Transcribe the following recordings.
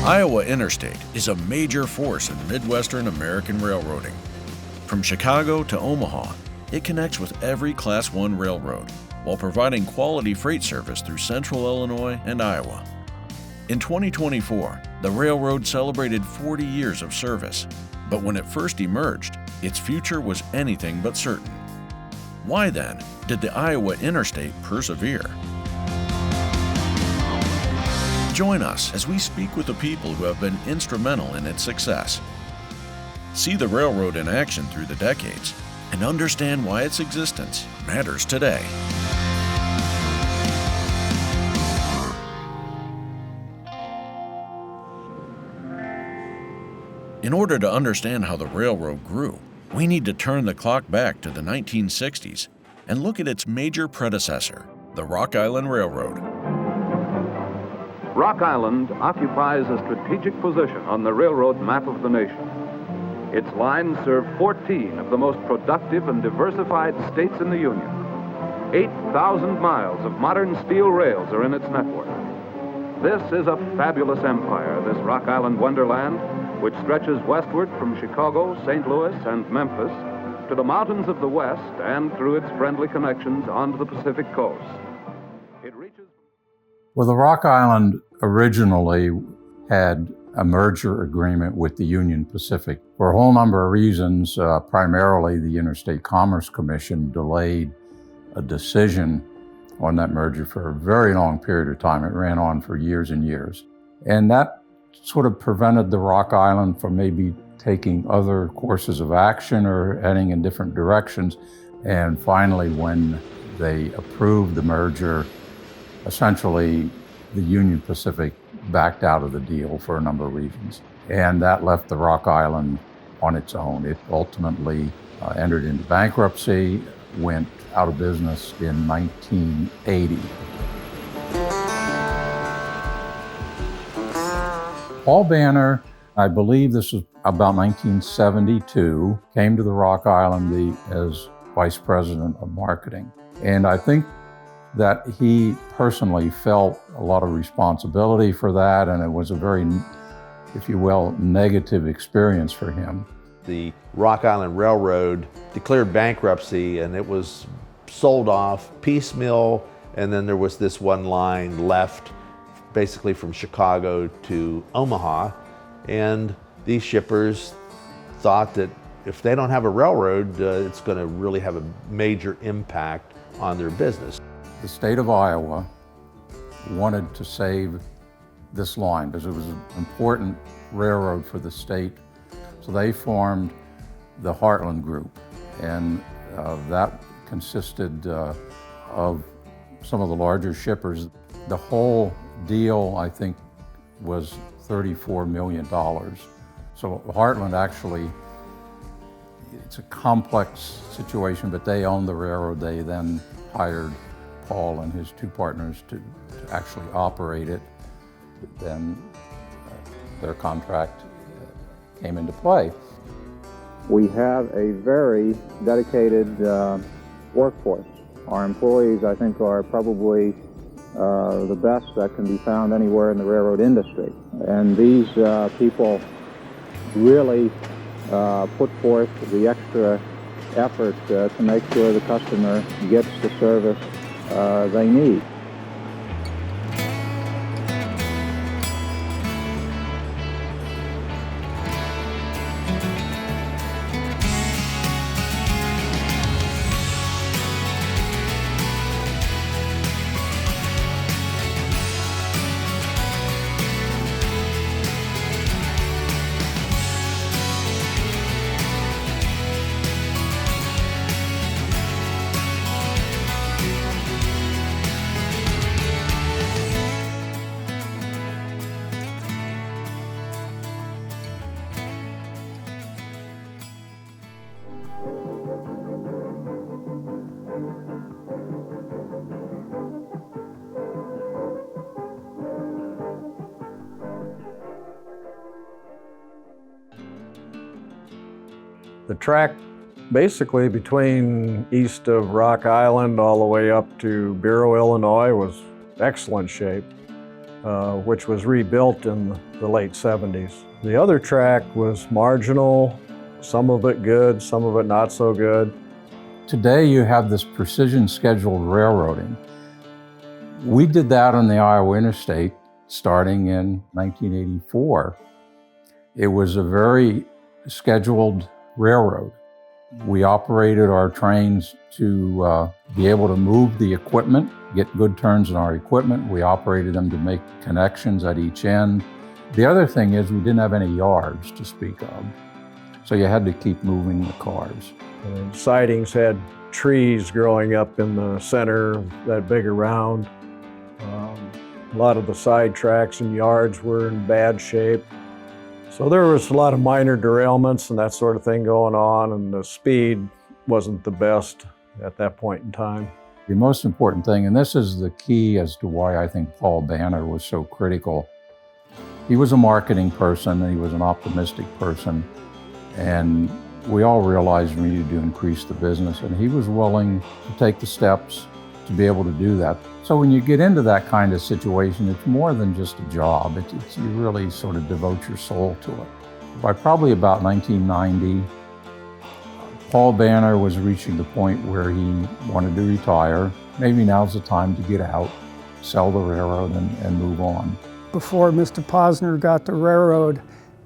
Iowa Interstate is a major force in Midwestern American railroading. From Chicago to Omaha, it connects with every Class I railroad while providing quality freight service through Central Illinois and Iowa. In 2024, the railroad celebrated 40 years of service, but when it first emerged, its future was anything but certain. Why then did the Iowa Interstate persevere? Join us as we speak with the people who have been instrumental in its success. See the railroad in action through the decades and understand why its existence matters today. In order to understand how the railroad grew, we need to turn the clock back to the 1960s and look at its major predecessor, the Rock Island Railroad. Rock Island occupies a strategic position on the railroad map of the nation. Its lines serve 14 of the most productive and diversified states in the Union. 8,000 miles of modern steel rails are in its network. This is a fabulous empire, this Rock Island wonderland, which stretches westward from Chicago, St. Louis, and Memphis to the mountains of the West and through its friendly connections onto the Pacific coast. It reaches... Well, the Rock Island originally had a merger agreement with the Union Pacific. For a whole number of reasons, primarily the Interstate Commerce Commission delayed a decision on that merger for a very long period of time. It ran on for years and years. And that sort of prevented the Rock Island from maybe taking other courses of action or heading in different directions. And finally, when they approved the merger, essentially the Union Pacific backed out of the deal for a number of reasons. And that left the Rock Island on its own. It ultimately entered into bankruptcy, went out of business in 1980. Paul Banner, I believe this was about 1972, came to the Rock Island as vice president of marketing. And I think that he personally felt a lot of responsibility for that, and it was a very, if you will, negative experience for him. The Rock Island Railroad declared bankruptcy, and it was sold off piecemeal, and then there was this one line left basically from Chicago to Omaha, and these shippers thought that if they don't have a railroad, it's going to really have a major impact on their business. The state of Iowa wanted to save this line because it was an important railroad for the state. So they formed the Heartland Group, and that consisted of some of the larger shippers. The whole deal, I think, was $34 million. So Heartland actually, it's a complex situation, but they owned the railroad. They then hired Paul and his two partners to actually operate it. Then their contract came into play. We have a very dedicated workforce. Our employees, I think, are probably the best that can be found anywhere in the railroad industry. And these people really put forth the extra effort to make sure the customer gets the service they need. The track basically between east of Rock Island all the way up to Bureau, Illinois was excellent shape. which was rebuilt in the late 70s. The other track was marginal, some of it good, some of it not so good. Today you have this precision scheduled railroading. We did that on the Iowa Interstate starting in 1984. It was a very scheduled railroad. We operated our trains to be able to move the equipment, get good turns in our equipment. We operated them to make connections at each end. The other thing is we didn't have any yards to speak of, so you had to keep moving the cars. Sidings had trees growing up in the center, that big around. A lot of the side tracks and yards were in bad shape. So there was a lot of minor derailments and that sort of thing going on, and the speed wasn't the best at that point in time. The most important thing, and this is the key as to why I think Paul Banner was so critical, he was a marketing person and he was an optimistic person, and we all realized we needed to increase the business, and he was willing to take the steps to be able to do that. So when you get into that kind of situation, it's more than just a job. You really sort of devote your soul to it. By probably about 1990, Paul Banner was reaching the point where he wanted to retire. Maybe now's the time to get out, sell the railroad, and move on. Before Mr. Posner got the railroad,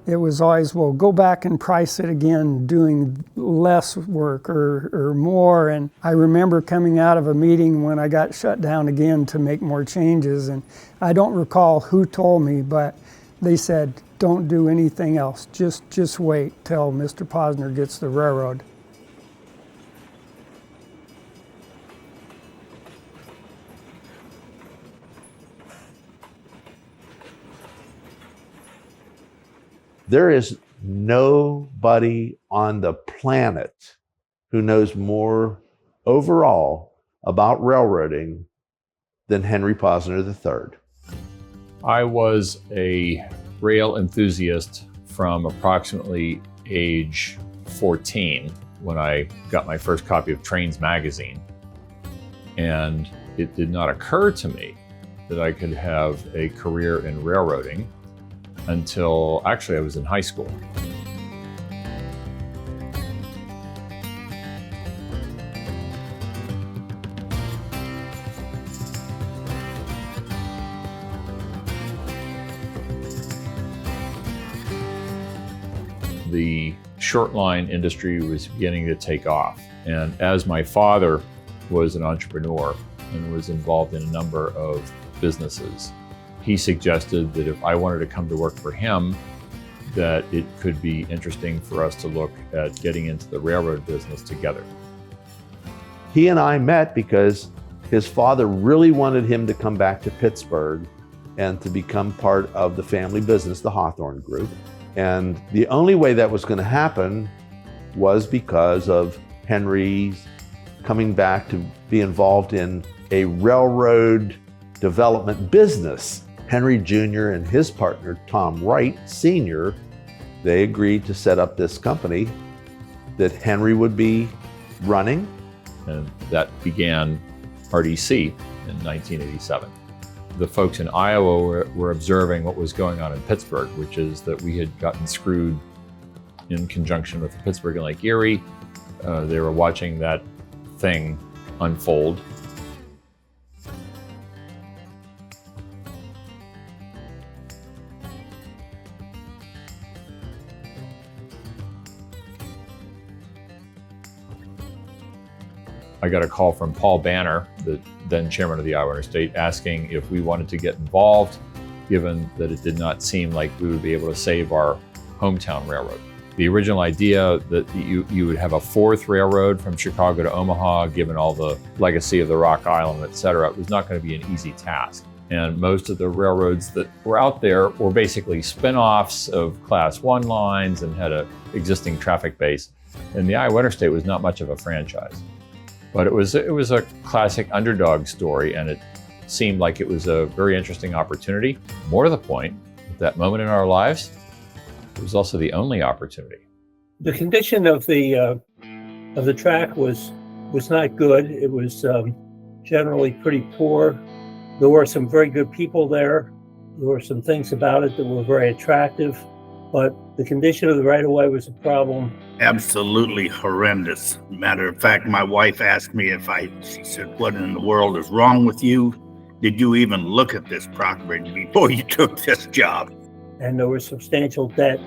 it was always, well, go back and price it again, doing less work or more. And I remember coming out of a meeting when I got shut down again to make more changes. And I don't recall who told me, but they said, don't do anything else. Just wait till Mr. Posner gets the railroad. There is nobody on the planet who knows more overall about railroading than Henry Posner III. I was a rail enthusiast from approximately age 14 when I got my first copy of Trains magazine. And it did not occur to me that I could have a career in railroading until actually I was in high school. The short line industry was beginning to take off. And as my father was an entrepreneur and was involved in a number of businesses, he suggested that if I wanted to come to work for him, that it could be interesting for us to look at getting into the railroad business together. He and I met because his father really wanted him to come back to Pittsburgh and to become part of the family business, the Hawthorne Group. And the only way that was going to happen was because of Henry's coming back to be involved in a railroad development business. Henry Jr. and his partner, Tom Wright Sr., they agreed to set up this company that Henry would be running. And that began RDC in 1987. The folks in Iowa were observing what was going on in Pittsburgh, which is that we had gotten screwed in conjunction with Pittsburgh and Lake Erie. They were watching that thing unfold. I got a call from Paul Banner, the then chairman of the Iowa Interstate, asking if we wanted to get involved, given that it did not seem like we would be able to save our hometown railroad. The original idea that you would have a fourth railroad from Chicago to Omaha, given all the legacy of the Rock Island, et cetera, it was not going to be an easy task. And most of the railroads that were out there were basically spin-offs of Class 1 lines and had an existing traffic base. And the Iowa Interstate was not much of a franchise. But it was a classic underdog story, and it seemed like it was a very interesting opportunity. More to the point, at that moment in our lives, it was also the only opportunity. The condition of the track was not good. It was generally pretty poor. There were some very good people there, There were some things about it that were very attractive, but the condition of the right-of-way was a problem. Absolutely horrendous. Matter of fact, my wife asked me she said, "What in the world is wrong with you? Did you even look at this property before you took this job?" And there was substantial debt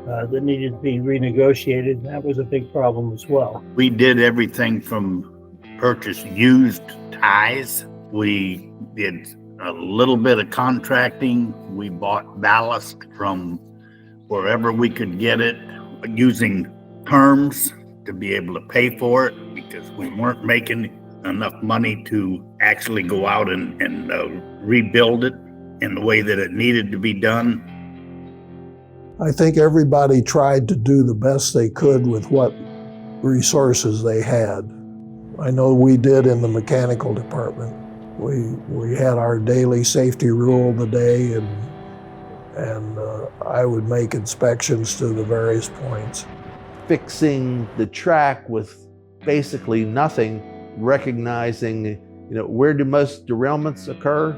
that needed to be renegotiated, and that was a big problem as well. We did everything from purchase used ties. We did a little bit of contracting. We bought ballast from wherever we could get it, using terms to be able to pay for it, because we weren't making enough money to actually go out and rebuild it in the way that it needed to be done. I think everybody tried to do the best they could with what resources they had. I know we did in the mechanical department. We had our daily safety rule of the day, and I would make inspections to the various points. Fixing the track with basically nothing, recognizing, where do most derailments occur?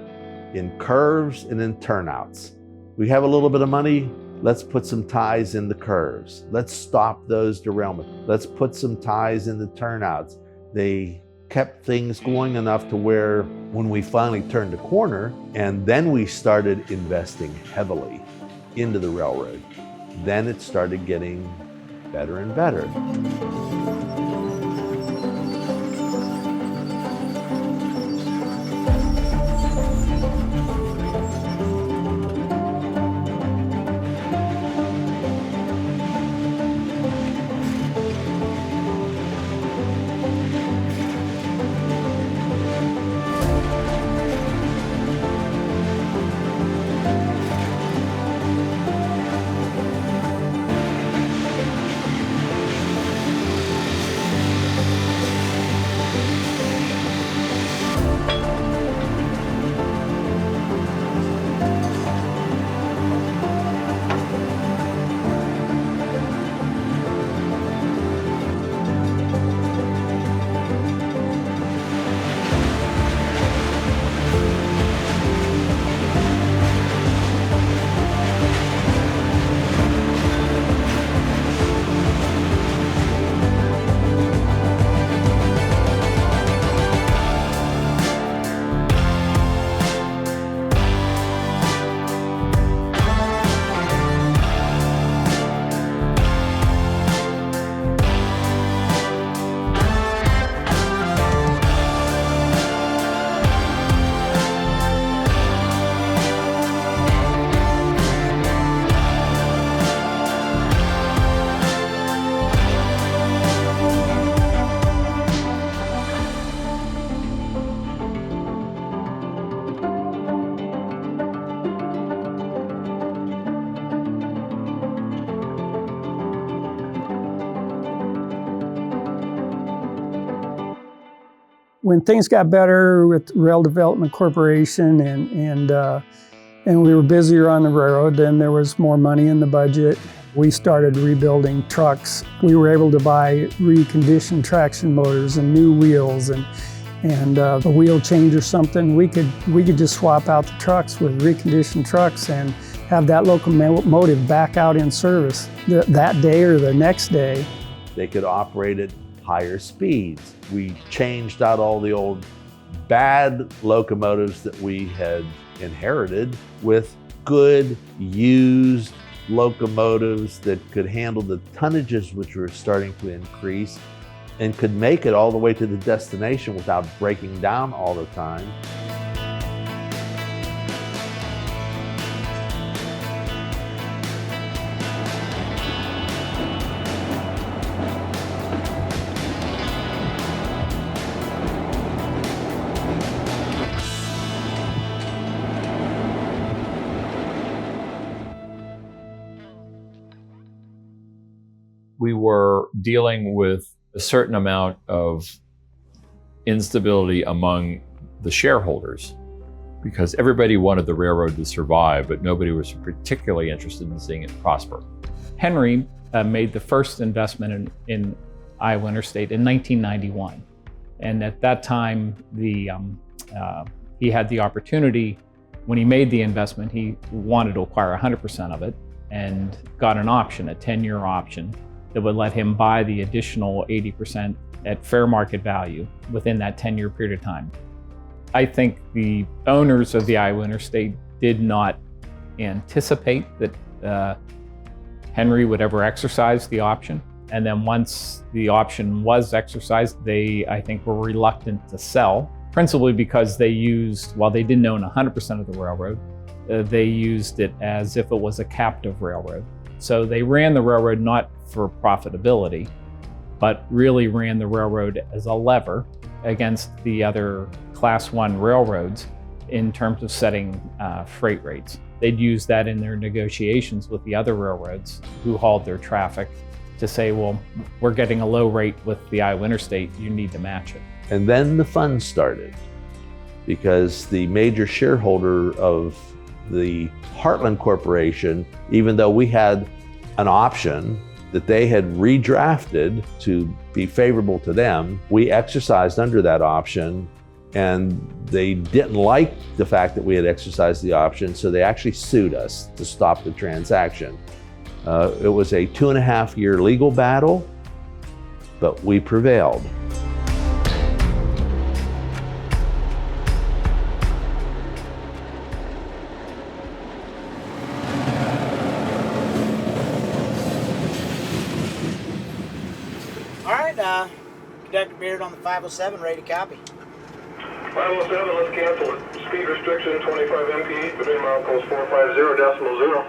In curves and in turnouts. We have a little bit of money, let's put some ties in the curves. Let's stop those derailments. Let's put some ties in the turnouts. They kept things going enough to where when we finally turned the corner, and then we started investing heavily into the railroad, then it started getting better and better. When things got better with Rail Development Corporation and we were busier on the railroad, then there was more money in the budget. We started rebuilding trucks. We were able to buy reconditioned traction motors and new wheels and a wheel change or something. We could just swap out the trucks with reconditioned trucks and have that locomotive back out in service that day or the next day. They could operate at higher speeds. We changed out all the old bad locomotives that we had inherited with good used locomotives that could handle the tonnages which were starting to increase and could make it all the way to the destination without breaking down all the time. We were dealing with a certain amount of instability among the shareholders because everybody wanted the railroad to survive, but nobody was particularly interested in seeing it prosper. Henry made the first investment in Iowa Interstate in 1991. And at that time, he had the opportunity When he made the investment, he wanted to acquire 100% of it and got an option, a 10-year option, that would let him buy the additional 80% at fair market value within that 10-year period of time. I think the owners of the Iowa Interstate did not anticipate that Henry would ever exercise the option. And then once the option was exercised, they, I think, were reluctant to sell, principally because they used, while they didn't own 100% of the railroad, they used it as if it was a captive railroad. So they ran the railroad not for profitability, but really ran the railroad as a lever against the other Class 1 railroads in terms of setting freight rates. They'd use that in their negotiations with the other railroads who hauled their traffic to say, well, we're getting a low rate with the Iowa Interstate, you need to match it. And then the fun started, because the major shareholder of the Heartland Corporation, even though we had an option that they had redrafted to be favorable to them, we exercised under that option, and they didn't like the fact that we had exercised the option, so they actually sued us to stop the transaction. It was a 2.5-year legal battle, but we prevailed. Conductor Beard on the 507, ready to copy. 507, let's cancel it. Speed restriction 25 mph between milepost 450.0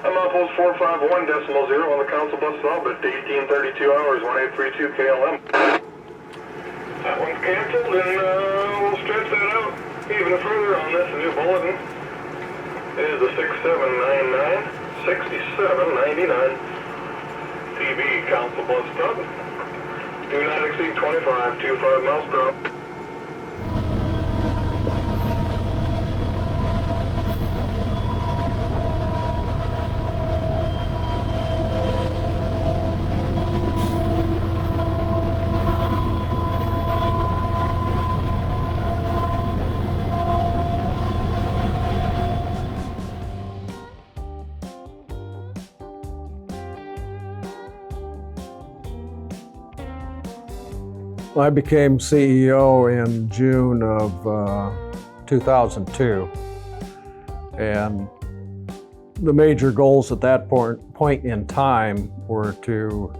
and milepost 451.0 on the council bus stop at 1832 hours, 1832 KLM. That one's canceled, and we'll stretch that out even further on this new bulletin. It is the 6799, 6799 TB council bus stop. Do not exceed 25 miles per hour. I became CEO in June of 2002, and the major goals at that point in time were to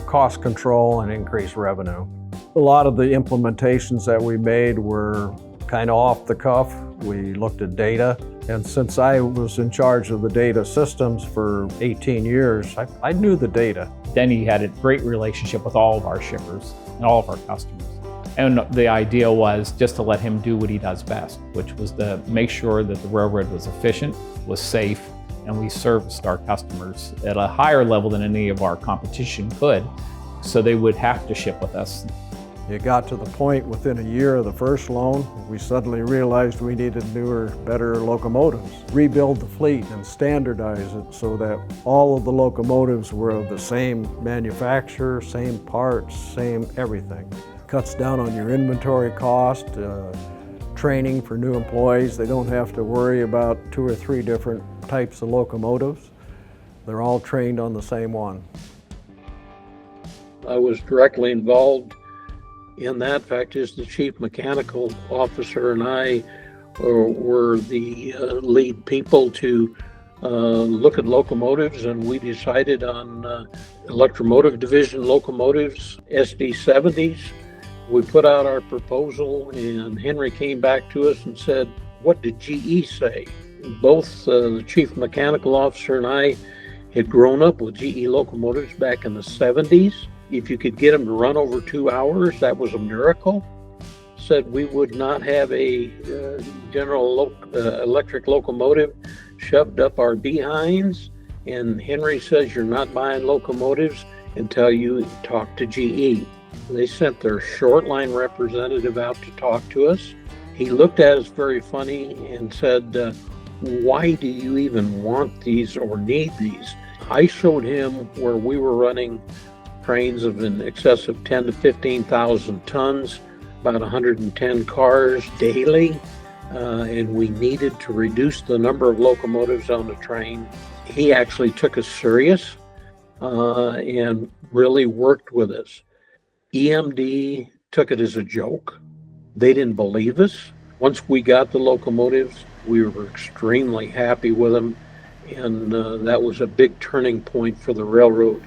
cost control and increase revenue. A lot of the implementations that we made were kind of off the cuff. We looked at data, and since I was in charge of the data systems for 18 years, I knew the data. Denny had a great relationship with all of our shippers and all of our customers. And the idea was just to let him do what he does best, which was to make sure that the railroad was efficient, was safe, and we serviced our customers at a higher level than any of our competition could, so they would have to ship with us. It got to the point within a year of the first loan, we suddenly realized we needed newer, better locomotives. Rebuild the fleet and standardize it so that all of the locomotives were of the same manufacturer, same parts, same everything. Cuts down on your inventory cost, training for new employees. They don't have to worry about 2 or 3 different types of locomotives. They're all trained on the same one. I was directly involved in that. In fact, as the chief mechanical officer and I were the lead people to look at locomotives, and we decided on electromotive division locomotives, SD70s. We put out our proposal, and Henry came back to us and said, what did GE say? Both the chief mechanical officer and I had grown up with GE locomotives back in the 70s. If you could get them to run over 2 hours, that was a miracle. Said we would not have a General Electric locomotive shoved up our behinds. And Henry says you're not buying locomotives until you talk to GE. They sent their short line representative out to talk to us. He looked at us very funny and said, why do you even want these or need these? I showed him where we were running trains of in excess of 10 to 15,000 tons, about 110 cars daily. and we needed to reduce the number of locomotives on the train. He actually took us serious and really worked with us. EMD took it as a joke. They didn't believe us. Once we got the locomotives, we were extremely happy with them, and that was a big turning point for the railroad.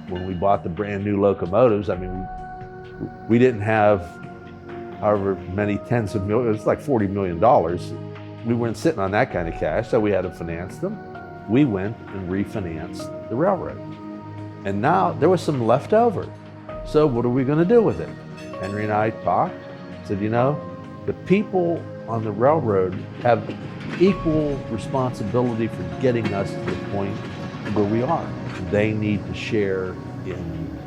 When we bought the brand new locomotives, I mean, we didn't have however many tens of millions, it's like $40 million. We weren't sitting on that kind of cash, so we had to finance them. We went and refinanced the railroad. And now there was some left over. So what are we going to do with it? Henry and I talked, said, you know, the people on the railroad have equal responsibility for getting us to the point where we are. They need to share in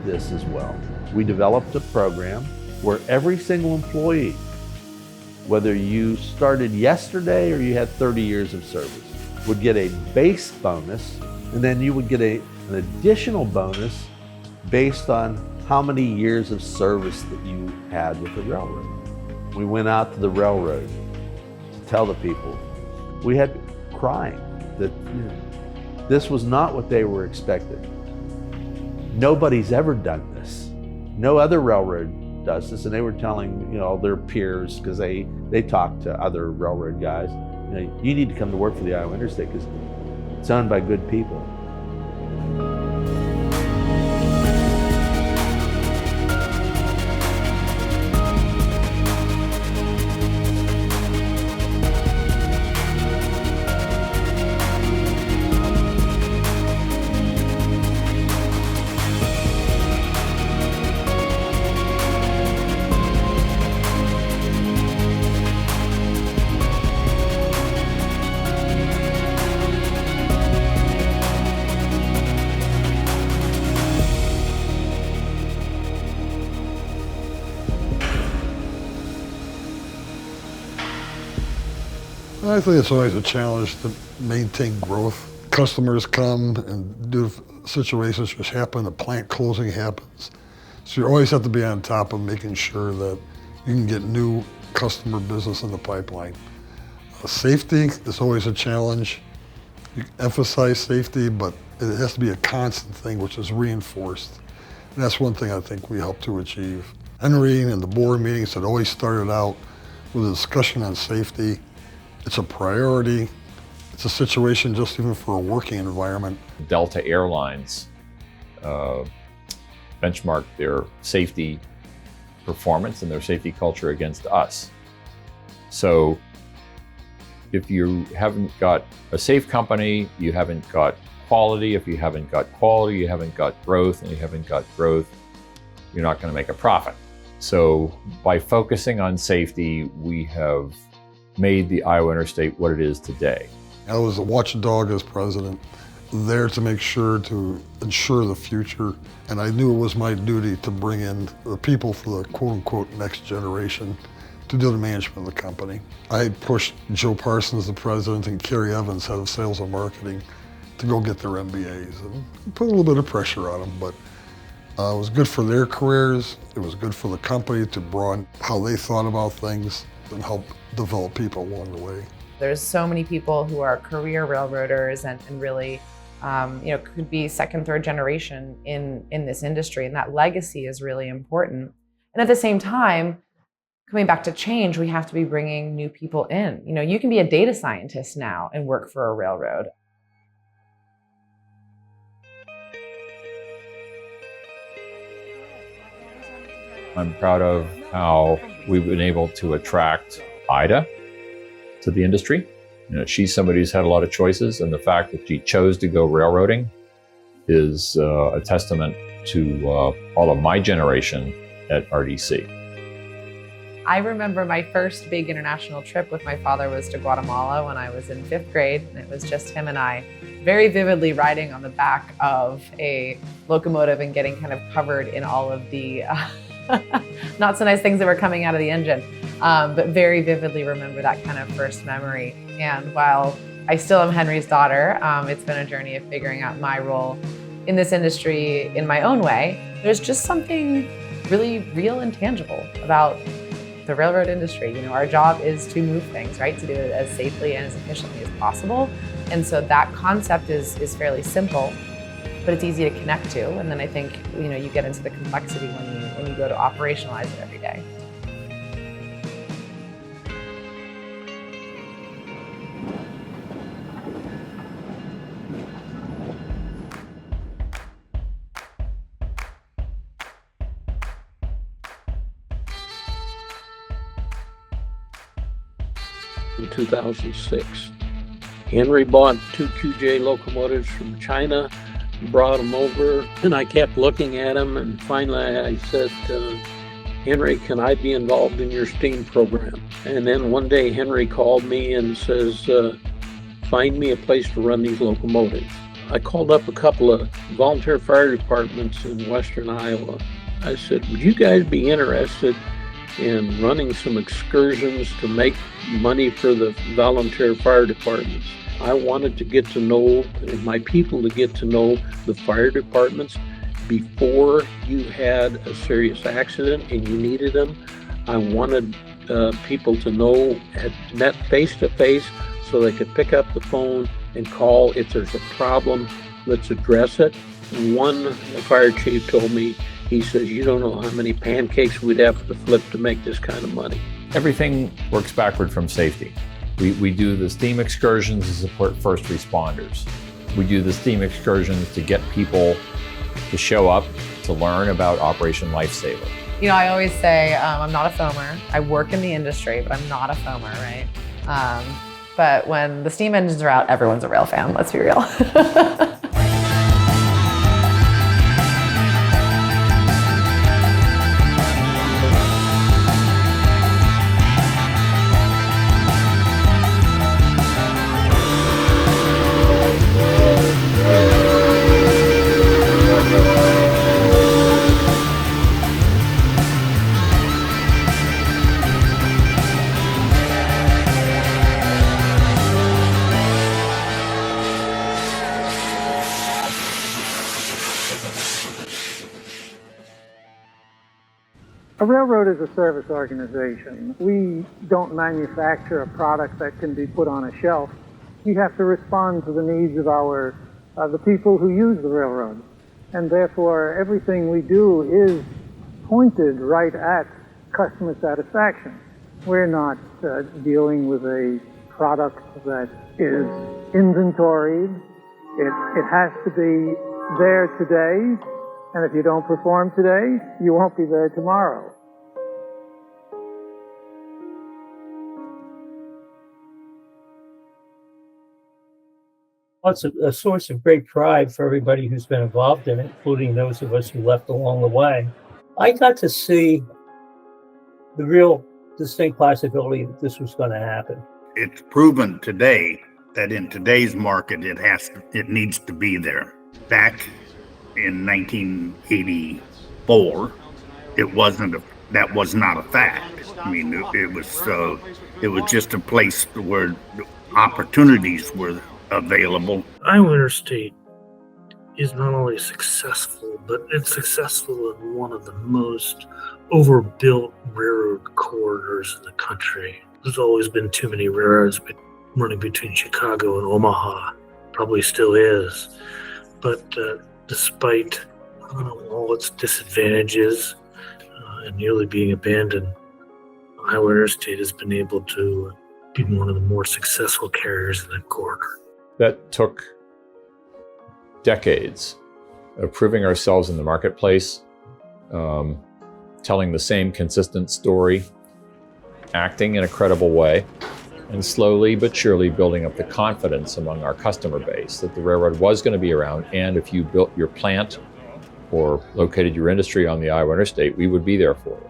this as well. We developed a program where every single employee, whether you started yesterday or you had 30 years of service, would get a base bonus, and then you would get an additional bonus based on how many years of service that you had with the railroad. We went out to the railroad to tell the people. We had crying that this was not what they were expecting. Nobody's ever done this. No other railroad does this, and they were telling their peers, because they talked to other railroad guys, you need to come to work for the Iowa Interstate because it's owned by good people. I think it's always a challenge to maintain growth. Customers come and due to situations which happen, a plant closing happens. So you always have to be on top of making sure that you can get new customer business in the pipeline. Safety is always a challenge. You emphasize safety, but it has to be a constant thing which is reinforced. And that's one thing I think we help to achieve. Henry and the board meetings had always started out with a discussion on safety. It's a priority. It's a situation just even for a working environment. Delta Airlines benchmarked their safety performance and their safety culture against us. So if you haven't got a safe company, you haven't got quality. If you haven't got quality, you haven't got growth, and you haven't got growth, you're not going to make a profit. So by focusing on safety, we have made the Iowa Interstate what it is today. I was a watchdog as president, there to make sure to ensure the future, and I knew it was my duty to bring in the people for the quote-unquote next generation to do the management of the company. I had pushed Joe Parsons, the president, and Kerry Evans, head of sales and marketing, to go get their MBAs and put a little bit of pressure on them, but it was good for their careers. It was good for the company to broaden how they thought about things and help develop people along the way. There's so many people who are career railroaders and really, could be second, third generation in this industry, and that legacy is really important. And at the same time, coming back to change, we have to be bringing new people in. You can be a data scientist now and work for a railroad. I'm proud of how we've been able to attract Ida to the industry. She's somebody who's had a lot of choices, and the fact that she chose to go railroading is a testament to all of my generation at RDC. I remember my first big international trip with my father was to Guatemala when I was in 5th grade, and it was just him and I, very vividly riding on the back of a locomotive and getting kind of covered in all of the not so nice things that were coming out of the engine. but very vividly remember that kind of first memory. And while I still am Henry's daughter, it's been a journey of figuring out my role in this industry in my own way. There's just something really real and tangible about the railroad industry. You know, our job is to move things, right? To do it as safely and as efficiently as possible. And so that concept is fairly simple, but it's easy to connect to. And then I think, you know, you get into the complexity when you go to operationalize it every day. In 2006. Henry bought 2 QJ locomotives from China, brought them over, and I kept looking at them, and finally I said, Henry, can I be involved in your steam program? And then one day Henry called me and says, find me a place to run these locomotives. I called up a couple of volunteer fire departments in western Iowa. I said, would you guys be interested in running some excursions to make money for the volunteer fire departments? I wanted to get to know, and my people to get to know the fire departments before you had a serious accident and you needed them. I wanted people to know, had met face to face, so they could pick up the phone and call if there's a problem, let's address it. One fire chief told me, he says, you don't know how many pancakes we'd have to flip to make this kind of money. Everything works backward from safety. We do the steam excursions to support first responders. We do the steam excursions to get people to show up to learn about Operation Lifesaver. You know, I always say I'm not a foamer. I work in the industry, but I'm not a foamer, right? But when the steam engines are out, everyone's a rail fan, let's be real. A railroad is a service organization. We don't manufacture a product that can be put on a shelf. We have to respond to the needs of the people who use the railroad. And therefore, everything we do is pointed right at customer satisfaction. We're not dealing with a product that is inventoried. It has to be there today. And if you don't perform today, you won't be there tomorrow. Well, it's a source of great pride for everybody who's been involved in it, including those of us who left along the way. I got to see the real distinct possibility that this was going to happen. It's proven today that in today's market, it needs to be there. Back in 1984, that was not a fact. I mean, it was just a place where opportunities were available. Iowa Interstate is not only successful, but it's successful in one of the most overbuilt railroad corridors in the country. There's always been too many railroads running between Chicago and Omaha, probably still is. But despite all its disadvantages and nearly being abandoned, Iowa Interstate has been able to be one of the more successful carriers in that corridor. That took decades of proving ourselves in the marketplace, telling the same consistent story, acting in a credible way, and slowly but surely building up the confidence among our customer base that the railroad was going to be around, and if you built your plant or located your industry on the Iowa Interstate, we would be there for you.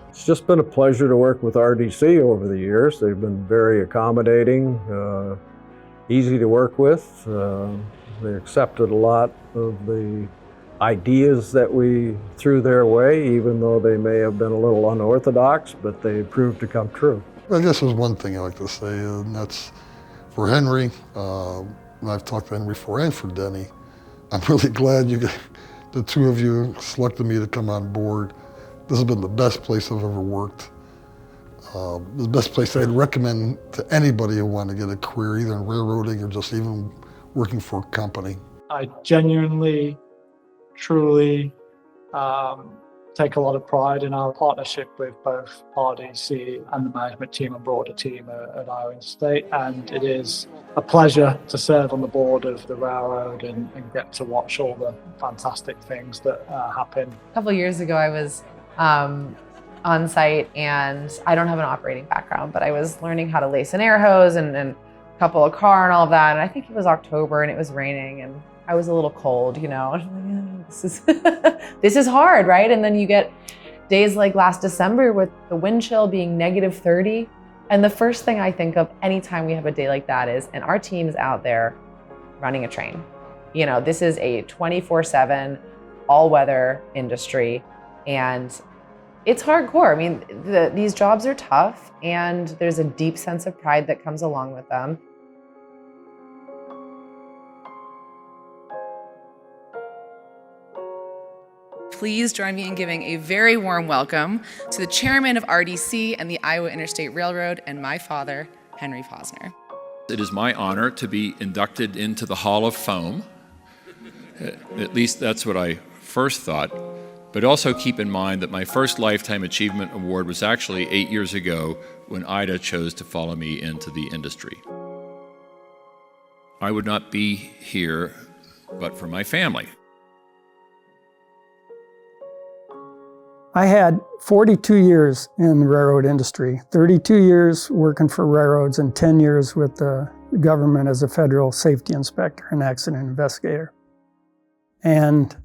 It's just been a pleasure to work with RDC over the years. They've been very accommodating, easy to work with. They accepted a lot of the ideas that we threw their way, even though they may have been a little unorthodox, but they proved to come true. I guess there's one thing I like to say, and that's for Henry, and I've talked to Henry before, and for Denny. I'm really glad the two of you selected me to come on board. This has been the best place I've ever worked. The best place I'd recommend to anybody who want to get a career, either in railroading or just even working for a company. I genuinely, truly take a lot of pride in our partnership with both RDC and the management team and broader team at Iowa Interstate, and it is a pleasure to serve on the board of the railroad and get to watch all the fantastic things that happen. A couple of years ago, I was on site, and I don't have an operating background, but I was learning how to lace an air hose and couple a car and all of that, and I think it was October and it was raining and I was a little cold, you know. This is this is hard, right? And then you get days like last December with the wind chill being -30, and the first thing I think of anytime we have a day like that is, and our team's out there running a train. You know, this is a 24/7 all-weather industry, and it's hardcore. I mean, these jobs are tough, and there's a deep sense of pride that comes along with them. Please join me in giving a very warm welcome to the chairman of RDC and the Iowa Interstate Railroad and my father, Henry Posner. It is my honor to be inducted into the Hall of Foam. At least that's what I first thought. But also keep in mind that my first Lifetime Achievement Award was actually 8 years ago when Ida chose to follow me into the industry. I would not be here but for my family. I had 42 years in the railroad industry, 32 years working for railroads and 10 years with the government as a federal safety inspector and accident investigator. And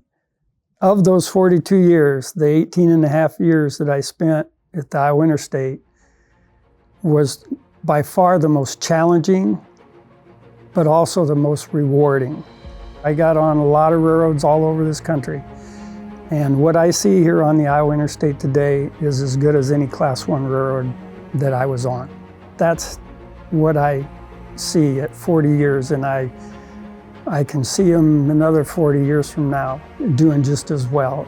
of those 42 years, the 18 and a half years that I spent at the Iowa Interstate was by far the most challenging, but also the most rewarding. I got on a lot of railroads all over this country. And what I see here on the Iowa Interstate today is as good as any Class 1 railroad that I was on. That's what I see at 40 years, and I can see them another 40 years from now doing just as well.